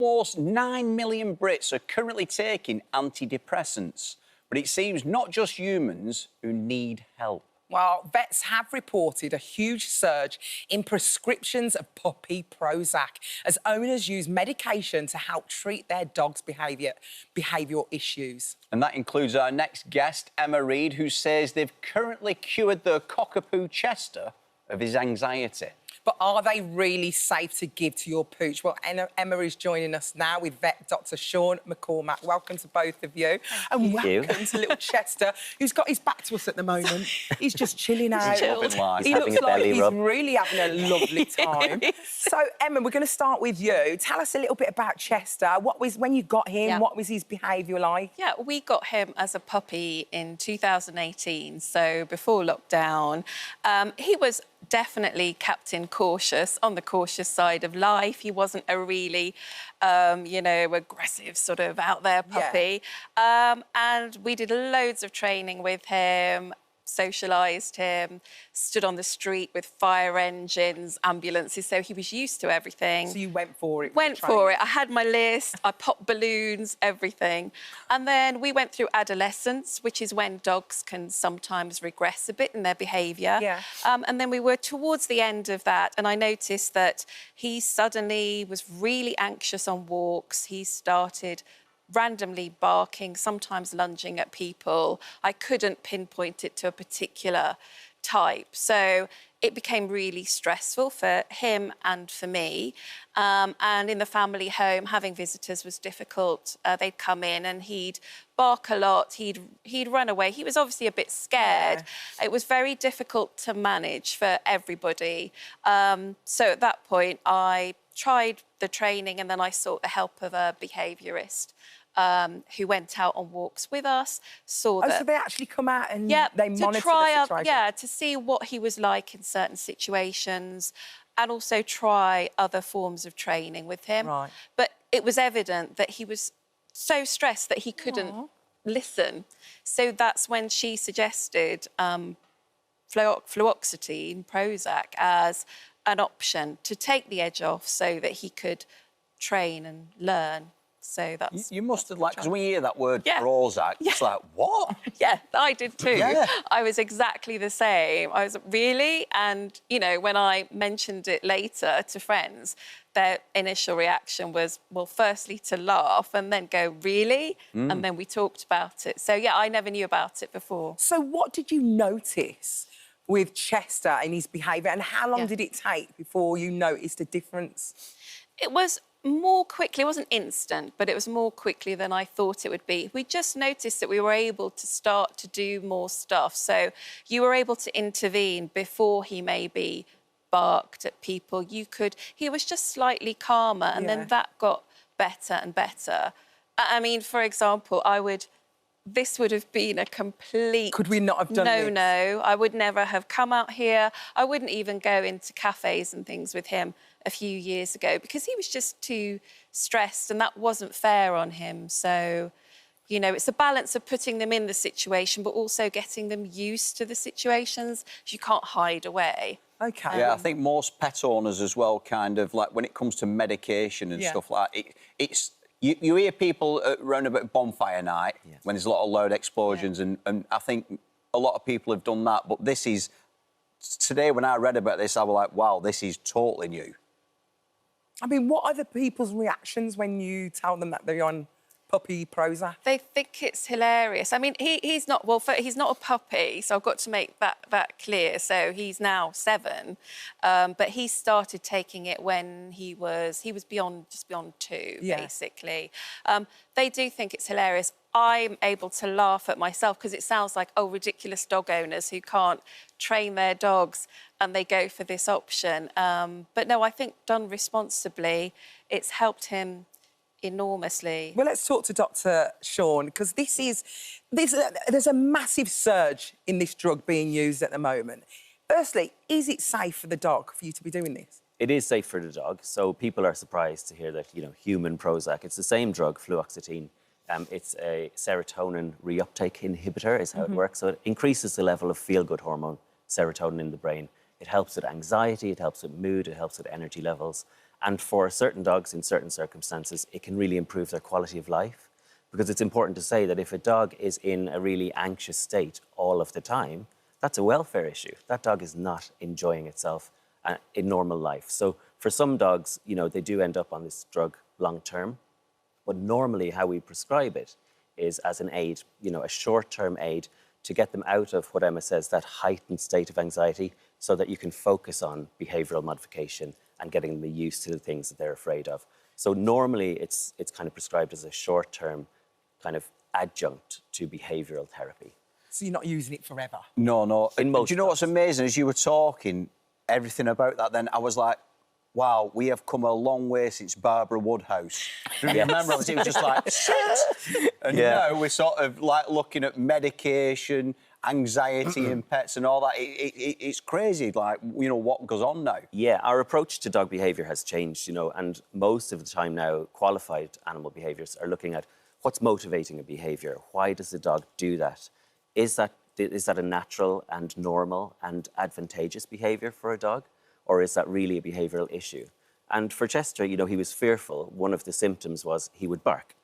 Almost 9 million Brits are currently taking antidepressants, but it seems not just humans who need help. Well, vets have reported a huge surge in prescriptions of puppy Prozac as owners use medication to help treat their dog's behavioural issues. And that includes our next guest, Emma Reid, who says they've currently cured their cockapoo Chester of his anxiety. But are they really safe to give to your pooch? Well, Emma is joining us now with vet Dr. Sean McCormack. Welcome to both of you. And welcome to little Chester, who's got his back to us at the moment. He's just chilling out. He looks having like he's really having a lovely time. So, Emma, we're going to start with you. Tell us a little bit about Chester. When you got him, what was his behaviour like? Yeah, we got him as a puppy in 2018, so before lockdown. He was definitely Captain Cautious, on the cautious side of life. He wasn't a really, you know, aggressive sort of out there puppy. Yeah. And we did loads of training with him, socialised him, stood on the street with fire engines, ambulances, so he was used to everything. So you went for it? Went for it. I had my list, I popped balloons, everything. And then we went through adolescence, which is when dogs can sometimes regress a bit in their behaviour. Yeah. And then we were towards the end of that, and I noticed that he suddenly was really anxious on walks. He started randomly barking, sometimes lunging at people. I couldn't pinpoint it to a particular type. So it became really stressful for him and for me. And in the family home, having visitors was difficult. They'd come in and he'd bark a lot, he'd run away. He was obviously a bit scared. Yeah. It was very difficult to manage for everybody. So at that point, I tried the training and then I sought the help of a behaviourist. Who went out on walks with us, saw that... so they actually come out and they monitor the situation? Yeah, to see what he was like in certain situations and also try other forms of training with him. Right. But it was evident that he was so stressed that he couldn't listen. So that's when she suggested fluoxetine, Prozac, as an option to take the edge off so that he could train and learn. So that's... You must have, like, because when you hear that word Prozac, it's like, what? Yeah, I did too. Yeah. I was exactly the same. I was, really? And, you know, when I mentioned it later to friends, their initial reaction was, well, firstly to laugh and then go, really? And then we talked about it. So, yeah, I never knew about it before. So what did you notice with Chester and his behaviour, and how long did it take before you noticed a difference? It was more quickly, it wasn't instant, but it was more quickly than I thought it would be. We just noticed that we were able to start to do more stuff. So you were able to intervene before he maybe barked at people. He was just slightly calmer, and then that got better and better. I mean, for example, this would have been a complete... Could we not have done this? No, I would never have come out here. I wouldn't even go into cafes and things with him a few years ago because he was just too stressed and that wasn't fair on him. So, you know, it's a balance of putting them in the situation but also getting them used to the situations. You can't hide away. OK. Yeah, I think most pet owners as well, kind of, like, when it comes to medication and stuff like that, it's... You hear people around about bonfire night when there's a lot of loud explosions, and I think a lot of people have done that. But this is... Today, when I read about this, I was like, wow, this is totally new. I mean, what are the people's reactions when you tell them that they're on puppy Prozac? They think it's hilarious. I mean, he's not... Well, he's not a puppy, so I've got to make that clear. So he's now 7, but he started taking it when he was just beyond 2, basically. They do think it's hilarious. I'm able to laugh at myself because it sounds like, oh, ridiculous dog owners who can't train their dogs and they go for this option. But no, I think done responsibly, it's helped him enormously. Well, let's talk to Dr. Sean, because there's a massive surge in this drug being used at the moment. Firstly, is it safe for the dog for you to be doing this? It is safe for the dog, so people are surprised to hear that, you know, human Prozac. It's the same drug, fluoxetine. It's a serotonin reuptake inhibitor is how it works. So it increases the level of feel-good hormone, serotonin, in the brain. It helps with anxiety, it helps with mood, it helps with energy levels. And for certain dogs, in certain circumstances, it can really improve their quality of life. Because it's important to say that if a dog is in a really anxious state all of the time, that's a welfare issue. That dog is not enjoying itself in normal life. So for some dogs, you know, they do end up on this drug long term. But normally how we prescribe it is as an aid, you know, a short-term aid to get them out of what Emma says, that heightened state of anxiety, so that you can focus on behavioural modification and getting them used to the things that they're afraid of. So normally it's kind of prescribed as a short-term kind of adjunct to behavioural therapy. So you're not using it forever? No, no. In most Do you know what's amazing? As you were talking, everything about that, then I was like, wow, we have come a long way since Barbara Woodhouse. Do you remember? It was just like, shit. And now we're sort of like looking at medication, anxiety in pets and all that. It's crazy, like, you know, what goes on now. Yeah, our approach to dog behaviour has changed, you know, and most of the time now, qualified animal behaviourists are looking at what's motivating a behaviour. Why does the dog do that? Is that a natural and normal and advantageous behaviour for a dog? Or is that really a behavioural issue? And for Chester, you know, he was fearful. One of the symptoms was he would bark.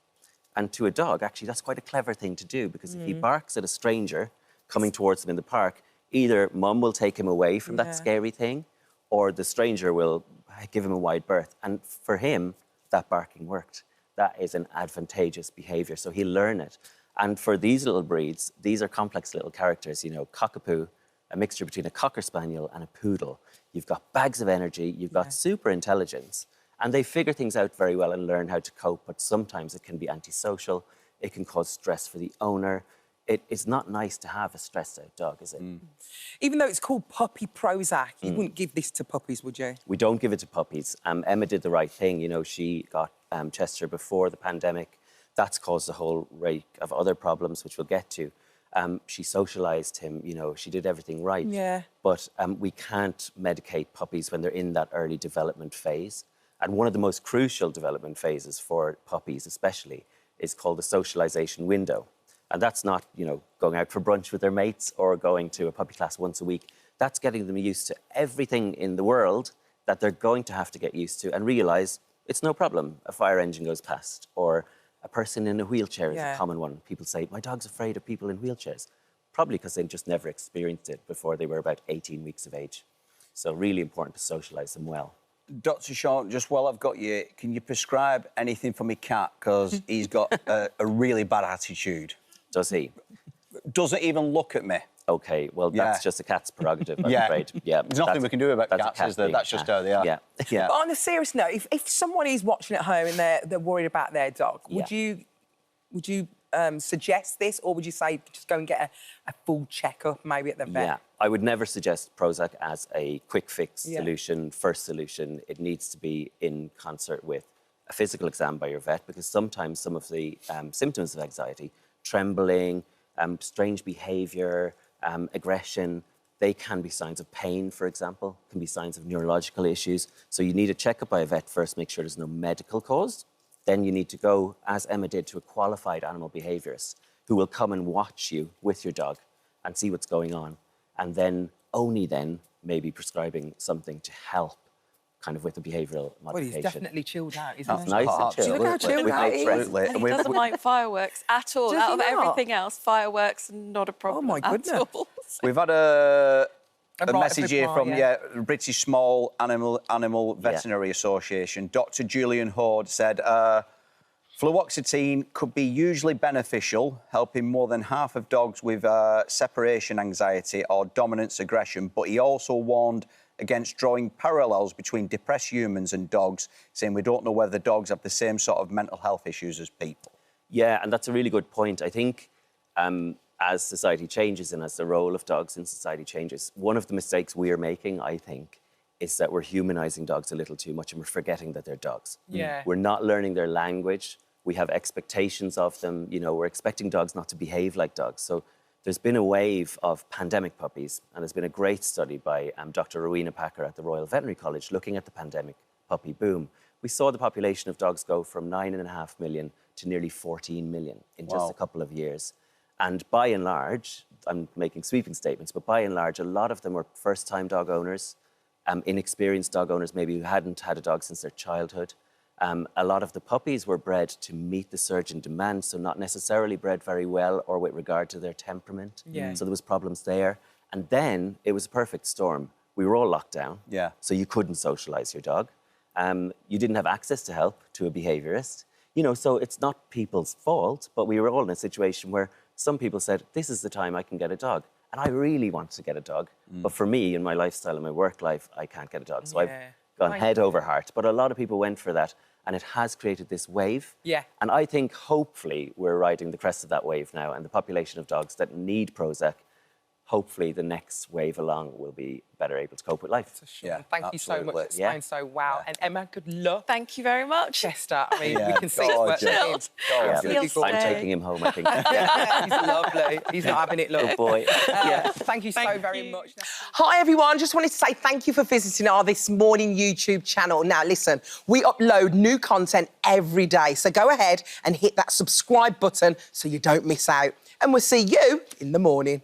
And to a dog, actually, that's quite a clever thing to do, because if he barks at a stranger coming towards him in the park, either mum will take him away from that scary thing, or the stranger will give him a wide berth. And for him, that barking worked. That is an advantageous behaviour, so he'll learn it. And for these little breeds, these are complex little characters, you know, cockapoo, a mixture between a Cocker Spaniel and a Poodle. You've got bags of energy, you've got super intelligence, and they figure things out very well and learn how to cope, but sometimes it can be antisocial, it can cause stress for the owner. It's not nice to have a stressed out dog, is it? Even though it's called puppy Prozac, you wouldn't give this to puppies, would you? We don't give it to puppies. Emma did the right thing. You know, she got Chester before the pandemic. That's caused a whole rake of other problems, which we'll get to. She socialised him, you know, she did everything right. Yeah. But we can't medicate puppies when they're in that early development phase. And one of the most crucial development phases for puppies especially is called the socialisation window. And that's not, you know, going out for brunch with their mates or going to a puppy class once a week. That's getting them used to everything in the world that they're going to have to get used to and realise it's no problem. A fire engine goes past, or a person in a wheelchair is a common one. People say, my dog's afraid of people in wheelchairs. Probably because they've just never experienced it before they were about 18 weeks of age. So really important to socialise them well. Dr. Sean, just while I've got you, can you prescribe anything for my cat? Because he's got a really bad attitude. Does he? Doesn't even look at me. OK, well, that's just a cat's prerogative, I'm afraid. Yeah, there's nothing we can do about cats, is there? That's just how they are. Yeah. But on a serious note, if someone is watching at home and they're worried about their dog, would you suggest this, or would you say just go and get a full checkup, maybe at the vet? Yeah, I would never suggest Prozac as a quick fix solution, first solution. It needs to be in concert with a physical exam by your vet, because sometimes some of the symptoms of anxiety, trembling, strange behaviour, aggression, they can be signs of pain, for example, can be signs of neurological issues. So you need a checkup by a vet first, make sure there's no medical cause. Then you need to go, as Emma did, to a qualified animal behaviourist who will come and watch you with your dog and see what's going on. And then, only then, maybe prescribing something to help kind of with the behavioural modification. Well, he's definitely chilled out, isn't he? Nice and chill. Look how chilled out he is. And he doesn't like fireworks at all. Out of everything else, fireworks not a problem. Oh, my goodness. At all. We've had a message here from the British Small Animal Veterinary Association. Dr. Julian Horde said, fluoxetine could be hugely beneficial, helping more than half of dogs with separation anxiety or dominance aggression, but he also warned against drawing parallels between depressed humans and dogs, saying we don't know whether dogs have the same sort of mental health issues as people. Yeah, and that's a really good point. I think as society changes and as the role of dogs in society changes, one of the mistakes we're making, I think, is that we're humanising dogs a little too much and we're forgetting that they're dogs. Yeah. We're not learning their language. We have expectations of them. You know, we're expecting dogs not to behave like dogs. So there's been a wave of pandemic puppies, and there's been a great study by Dr. Rowena Packer at the Royal Veterinary College looking at the pandemic puppy boom. We saw the population of dogs go from 9.5 million to nearly 14 million in just a couple of years. And by and large, I'm making sweeping statements, but by and large, a lot of them were first-time dog owners. inexperienced dog owners maybe who hadn't had a dog since their childhood. A lot of the puppies were bred to meet the surgeon demand, so not necessarily bred very well or with regard to their temperament. So there was problems there. And then it was a perfect storm. We were all locked down, so you couldn't socialise your dog. You didn't have access to help, to a behaviourist. You know, so it's not people's fault, but we were all in a situation where some people said, this is the time I can get a dog. And I really want to get a dog. But for me, in my lifestyle and my work life, I can't get a dog. So I've gone head over heart. But a lot of people went for that. And it has created this wave. And I think, hopefully, we're riding the crest of that wave now. And the population of dogs that need Prozac, hopefully the next wave along will be better able to cope with life. Thank you so much for explaining so well. And Emma, good luck. Thank you very much. Chester, I mean, we can see it's I'm taking him home, I think. He's lovely. He's not having it, look. Good boy. Thank you so very much. Hi, everyone. Just wanted to say thank you for visiting our This Morning YouTube channel. Now, listen, we upload new content every day, so go ahead and hit that subscribe button so you don't miss out. And we'll see you in the morning.